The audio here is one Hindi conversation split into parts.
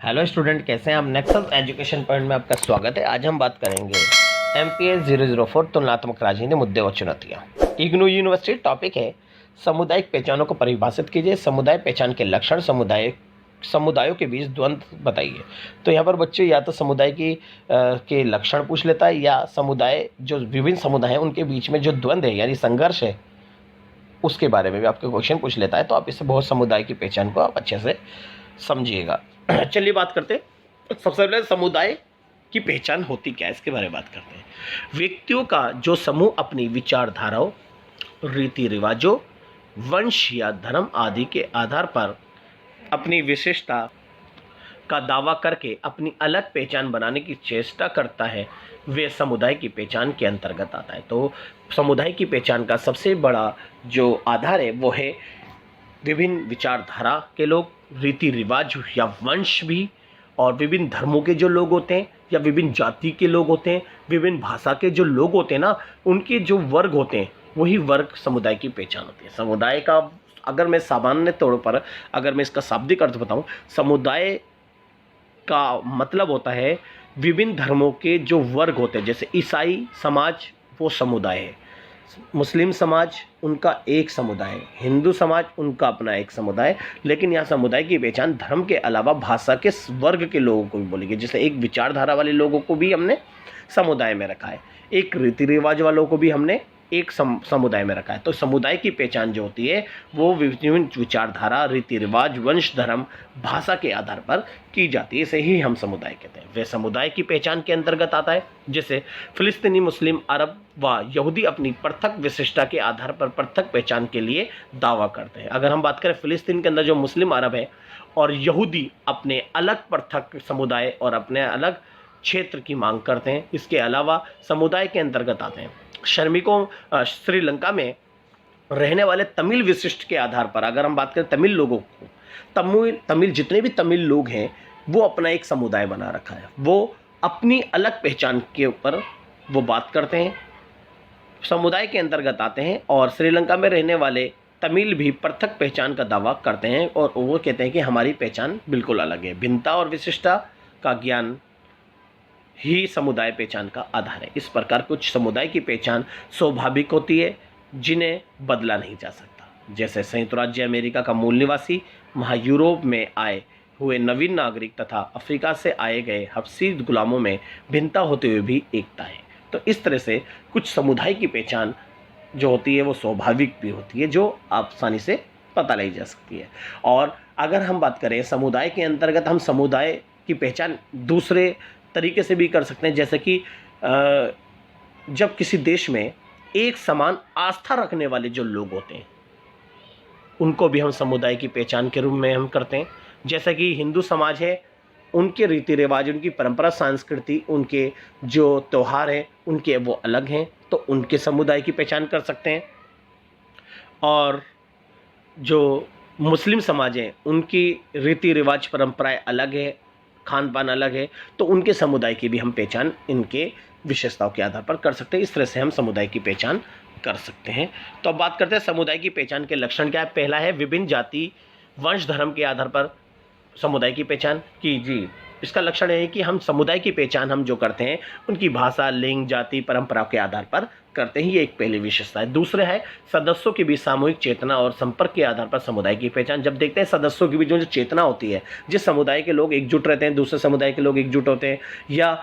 हेलो स्टूडेंट, कैसे हैं आप। नेक्सल एजुकेशन पॉइंट में आपका स्वागत है। आज हम बात करेंगे MPS 004 तुलनात्मक राजनीति मुद्दे और चुनौतियाँ। इग्नू यूनिवर्सिटी टॉपिक है सामुदायिक पहचानों को परिभाषित कीजिए, समुदाय पहचान के लक्षण, समुदायों के बीच द्वंद्व बताइए। तो यहाँ पर बच्चे या तो समुदाय के लक्षण पूछ लेता है या समुदाय जो विभिन्न समुदाय हैं उनके बीच में जो द्वंद्व है यानी संघर्ष है उसके बारे में भी आपके क्वेश्चन पूछ लेता है। तो आप इससे बहुत समुदाय की पहचान को आप अच्छे से समझिएगा। चलिए बात करते हैं। सबसे पहले समुदाय की पहचान होती क्या है इसके बारे में बात करते हैं। व्यक्तियों का जो समूह अपनी विचारधाराओं, रीति रिवाजों, वंश या धर्म आदि के आधार पर अपनी विशेषता का दावा करके अपनी अलग पहचान बनाने की चेष्टा करता है, वे समुदाय की पहचान के अंतर्गत आता है। तो समुदाय की पहचान का सबसे बड़ा जो आधार है वो है विभिन्न विचारधारा के लोग, रीति रिवाज या वंश भी, और विभिन्न धर्मों के जो लोग होते हैं या विभिन्न जाति के लोग होते हैं, विभिन्न भाषा के जो लोग होते हैं ना, उनके जो वर्ग होते हैं वही वर्ग समुदाय की पहचान होती है। समुदाय का अगर मैं सामान्य तौर पर अगर मैं इसका शाब्दिक अर्थ बताऊं, समुदाय का मतलब होता है विभिन्न धर्मों के जो वर्ग होते हैं। जैसे ईसाई समाज वो समुदाय है, मुस्लिम समाज उनका एक समुदाय है, हिंदू समाज उनका अपना एक समुदाय। लेकिन यहाँ समुदाय की पहचान धर्म के अलावा भाषा के वर्ग के लोगों को भी बोलेगी। जैसे एक विचारधारा वाले लोगों को भी हमने समुदाय में रखा है, एक रीति रिवाज वालों को भी हमने एक समुदाय में रखा है। तो समुदाय की पहचान जो होती है वो विभिन्न विचारधारा, रीति रिवाज, वंश, धर्म, भाषा के आधार पर की जाती है। इसे ही हम समुदाय कहते हैं। वे समुदाय की पहचान के अंतर्गत आता है। जैसे फिलिस्तीनी, मुस्लिम, अरब व यहूदी अपनी पृथक विशिष्टता के आधार पर पृथक पहचान के लिए दावा करते हैं। अगर हम बात करें फिलिस्तीन के अंदर जो मुस्लिम, अरब है और यहूदी अपने अलग पृथक समुदाय और अपने अलग क्षेत्र की मांग करते हैं। इसके अलावा समुदाय के अंतर्गत आते हैं श्रमिकों, श्रीलंका में रहने वाले तमिल विशिष्ट के आधार पर। अगर हम बात करें तमिल लोगों को, तमिल जितने भी तमिल लोग हैं वो अपना एक समुदाय बना रखा है, वो अपनी अलग पहचान के ऊपर वो बात करते हैं, समुदाय के अंतर्गत आते हैं। और श्रीलंका में रहने वाले तमिल भी पृथक पहचान का दावा करते हैं और वो कहते हैं कि हमारी पहचान बिल्कुल अलग है। भिन्नता और विशिष्टता का ज्ञान ही समुदाय पहचान का आधार है। इस प्रकार कुछ समुदाय की पहचान स्वाभाविक होती है जिन्हें बदला नहीं जा सकता। जैसे संयुक्त राज्य अमेरिका का मूल निवासी, वहाँ यूरोप में आए हुए नवीन नागरिक तथा अफ्रीका से आए गए हबशी गुलामों में भिन्नता होते हुए भी एकता है। तो इस तरह से कुछ समुदाय की पहचान जो होती है वो स्वाभाविक भी होती है, जो आसानी से पता लगाई जा सकती है। और अगर हम बात करें समुदाय के अंतर्गत, हम समुदाय की पहचान दूसरे तरीके से भी कर सकते हैं। जैसे कि जब किसी देश में एक समान आस्था रखने वाले जो लोग होते हैं उनको भी हम समुदाय की पहचान के रूप में हम करते हैं। जैसे कि हिंदू समाज है, उनके रीति रिवाज, उनकी परंपरा, संस्कृति, उनके जो त्यौहार हैं उनके वो अलग हैं, तो उनके समुदाय की पहचान कर सकते हैं। और जो मुस्लिम समाज हैं उनकी रीति रिवाज, परंपराएं अलग है, खान पान अलग है, तो उनके समुदाय की भी हम पहचान इनके विशेषताओं के आधार पर कर सकते हैं। इस तरह से हम समुदाय की पहचान कर सकते हैं। तो अब बात करते हैं समुदाय की पहचान के लक्षण क्या है। पहला है विभिन्न जाति, वंश, धर्म के आधार पर समुदाय की पहचान की जी। इसका लक्षण है कि हम समुदाय की पहचान हम जो करते हैं उनकी भाषा, लिंग, जाति, परंपरा के आधार पर करते हैं। ये एक पहली विशेषता है। दूसरा है सदस्यों के बीच सामूहिक चेतना और संपर्क के आधार पर समुदाय की पहचान। जब देखते हैं सदस्यों के बीच जो चेतना होती है, जिस समुदाय के लोग एकजुट रहते हैं, दूसरे समुदाय के लोग एकजुट होते हैं या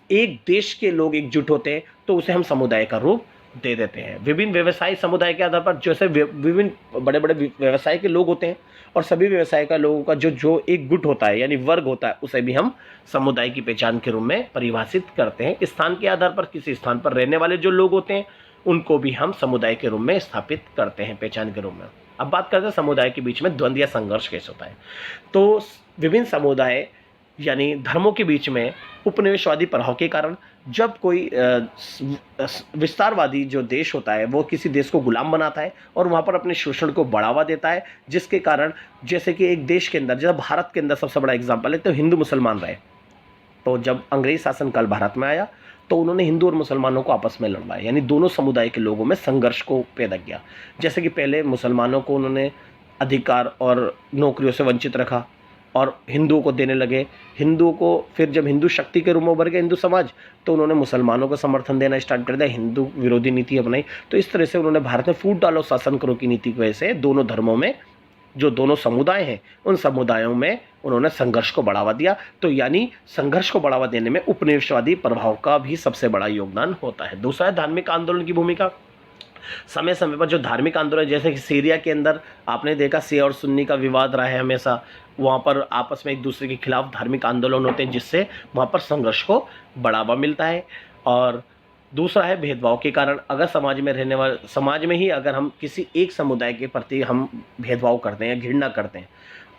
एक देश के लोग एकजुट होते हैं, तो उसे हम समुदाय का रूप दे देते हैं। विभिन्न व्यवसाय समुदाय के आधार पर, जैसे विभिन्न बड़े बड़े व्यवसाय के लोग होते हैं और सभी व्यवसाय का लोगों का जो एक गुट होता है यानी वर्ग होता है, उसे भी हम समुदाय की पहचान के रूप में परिभाषित करते हैं। स्थान के आधार पर किसी स्थान पर रहने वाले जो लोग होते हैं उनको भी हम समुदाय के रूप में स्थापित करते हैं पहचान के रूप में। अब बात करते हैं समुदाय के बीच में द्वंद्व या संघर्ष कैसे होता है। तो विभिन्न समुदाय यानी धर्मों के बीच में उपनिवेशवादी प्रभाव के कारण जब कोई विस्तारवादी जो देश होता है वो किसी देश को गुलाम बनाता है और वहाँ पर अपने शोषण को बढ़ावा देता है, जिसके कारण जैसे कि एक देश के अंदर, जैसे भारत के अंदर सबसे बड़ा एग्जाम्पल है, तो हिंदू मुसलमान रहे। तो जब अंग्रेज शासनकाल भारत में आया तो उन्होंने हिंदू और मुसलमानों को आपस में लड़वाया, यानी दोनों समुदाय के लोगों में संघर्ष को पैदा किया। जैसे कि पहले मुसलमानों को उन्होंने अधिकार और नौकरियों से वंचित रखा, और हिंदुओं को देने लगे। हिंदुओं को फिर जब हिंदू शक्ति के रूप में उभर गए हिंदू समाज, तो उन्होंने मुसलमानों को समर्थन देना स्टार्ट कर दिया, हिंदू विरोधी नीति अपनाई। तो इस तरह से उन्होंने भारत में फूट डालो शासन करो की नीति की वजह से दोनों धर्मों में जो दोनों समुदाय हैं उन समुदायों में उन्होंने संघर्ष को बढ़ावा दिया। तो यानी संघर्ष को बढ़ावा देने में उपनिवेशवादी प्रभाव का भी सबसे बड़ा योगदान होता है। दूसरा है धार्मिक आंदोलन की भूमिका। समय समय पर जो धार्मिक आंदोलन, जैसे कि सीरिया के अंदर आपने देखा शिया और सुन्नी का विवाद रहा है हमेशा, वहाँ पर आपस में एक दूसरे के खिलाफ धार्मिक आंदोलन होते हैं जिससे वहाँ पर संघर्ष को बढ़ावा मिलता है। और दूसरा है भेदभाव के कारण। अगर समाज में रहने वाले, समाज में ही अगर हम किसी एक समुदाय के प्रति हम भेदभाव करते हैं या घृणा करते हैं,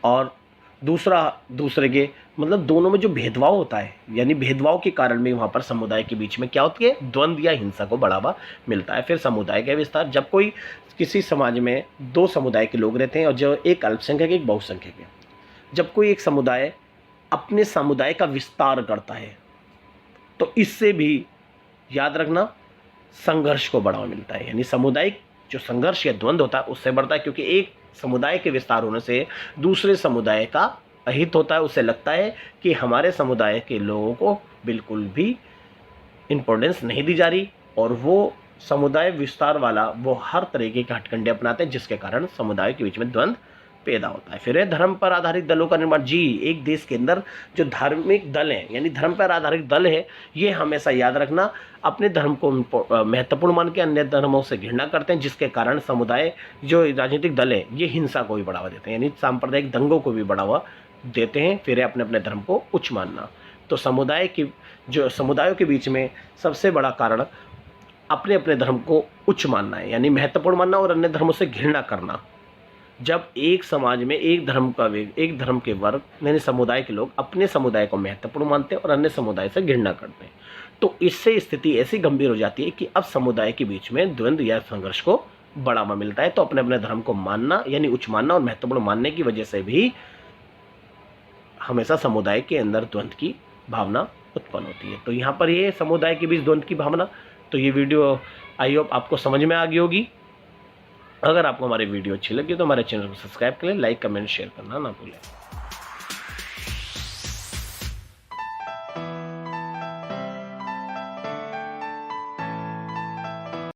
और दूसरे के मतलब दोनों में जो भेदभाव होता है, यानी भेदभाव के कारण भी वहाँ पर समुदाय के बीच में क्या होती है, द्वंद्व या हिंसा को बढ़ावा मिलता है। फिर समुदाय का विस्तार। जब कोई किसी समाज में दो समुदाय के लोग रहते हैं और जो एक अल्पसंख्यक एक बहुसंख्यक है, जब कोई एक समुदाय अपने समुदाय का विस्तार करता है तो इससे भी याद रखना संघर्ष को बढ़ावा मिलता है। यानी सामुदायिक जो संघर्ष या द्वंद्व होता है उससे बढ़ता है, क्योंकि एक समुदाय के विस्तार होने से दूसरे समुदाय का अहित होता है। उसे लगता है कि हमारे समुदाय के लोगों को बिल्कुल भी इम्पोर्टेंस नहीं दी जा रही, और वो समुदाय विस्तार वाला वो हर तरीके के हथकंडे अपनाते हैं जिसके कारण समुदाय के बीच में द्वंद्व पैदा होता है। फिर है धर्म पर आधारित दलों का निर्माण। जी, एक देश के अंदर जो धार्मिक दल हैं यानी धर्म पर आधारित दल है, ये हमेशा याद रखना अपने धर्म को महत्वपूर्ण मान के अन्य धर्मों से घृणा करते हैं, जिसके कारण समुदाय जो राजनीतिक दल है ये हिंसा को भी बढ़ावा देते हैं, यानी सांप्रदायिक दंगों को भी बढ़ावा देते हैं। फिर है अपने अपने धर्म को उच्च मानना। तो समुदायों के बीच में सबसे बड़ा कारण अपने अपने धर्म को उच्च मानना है, यानी महत्वपूर्ण मानना, और अन्य धर्मों से घृणा करना। जब एक समाज में एक धर्म के वर्ग यानी समुदाय के लोग अपने समुदाय को महत्वपूर्ण मानते हैं और अन्य समुदाय से घृणा करते हैं, तो इससे स्थिति ऐसी गंभीर हो जाती है कि अब समुदाय के बीच में द्वंद्व या संघर्ष को बढ़ावा मिलता है। तो अपने अपने धर्म को मानना यानी उच्च मानना और महत्वपूर्ण मानने की वजह से भी हमेशा समुदाय के अंदर द्वंद्व की भावना उत्पन्न होती है। तो यहाँ पर ये समुदाय के बीच द्वंद्व की भावना। तो ये वीडियो आई होप आपको समझ में आ गई होगी। अगर आपको हमारी वीडियो अच्छी लगी तो हमारे चैनल को सब्सक्राइब करें, लाइक कमेंट शेयर करना ना भूलें।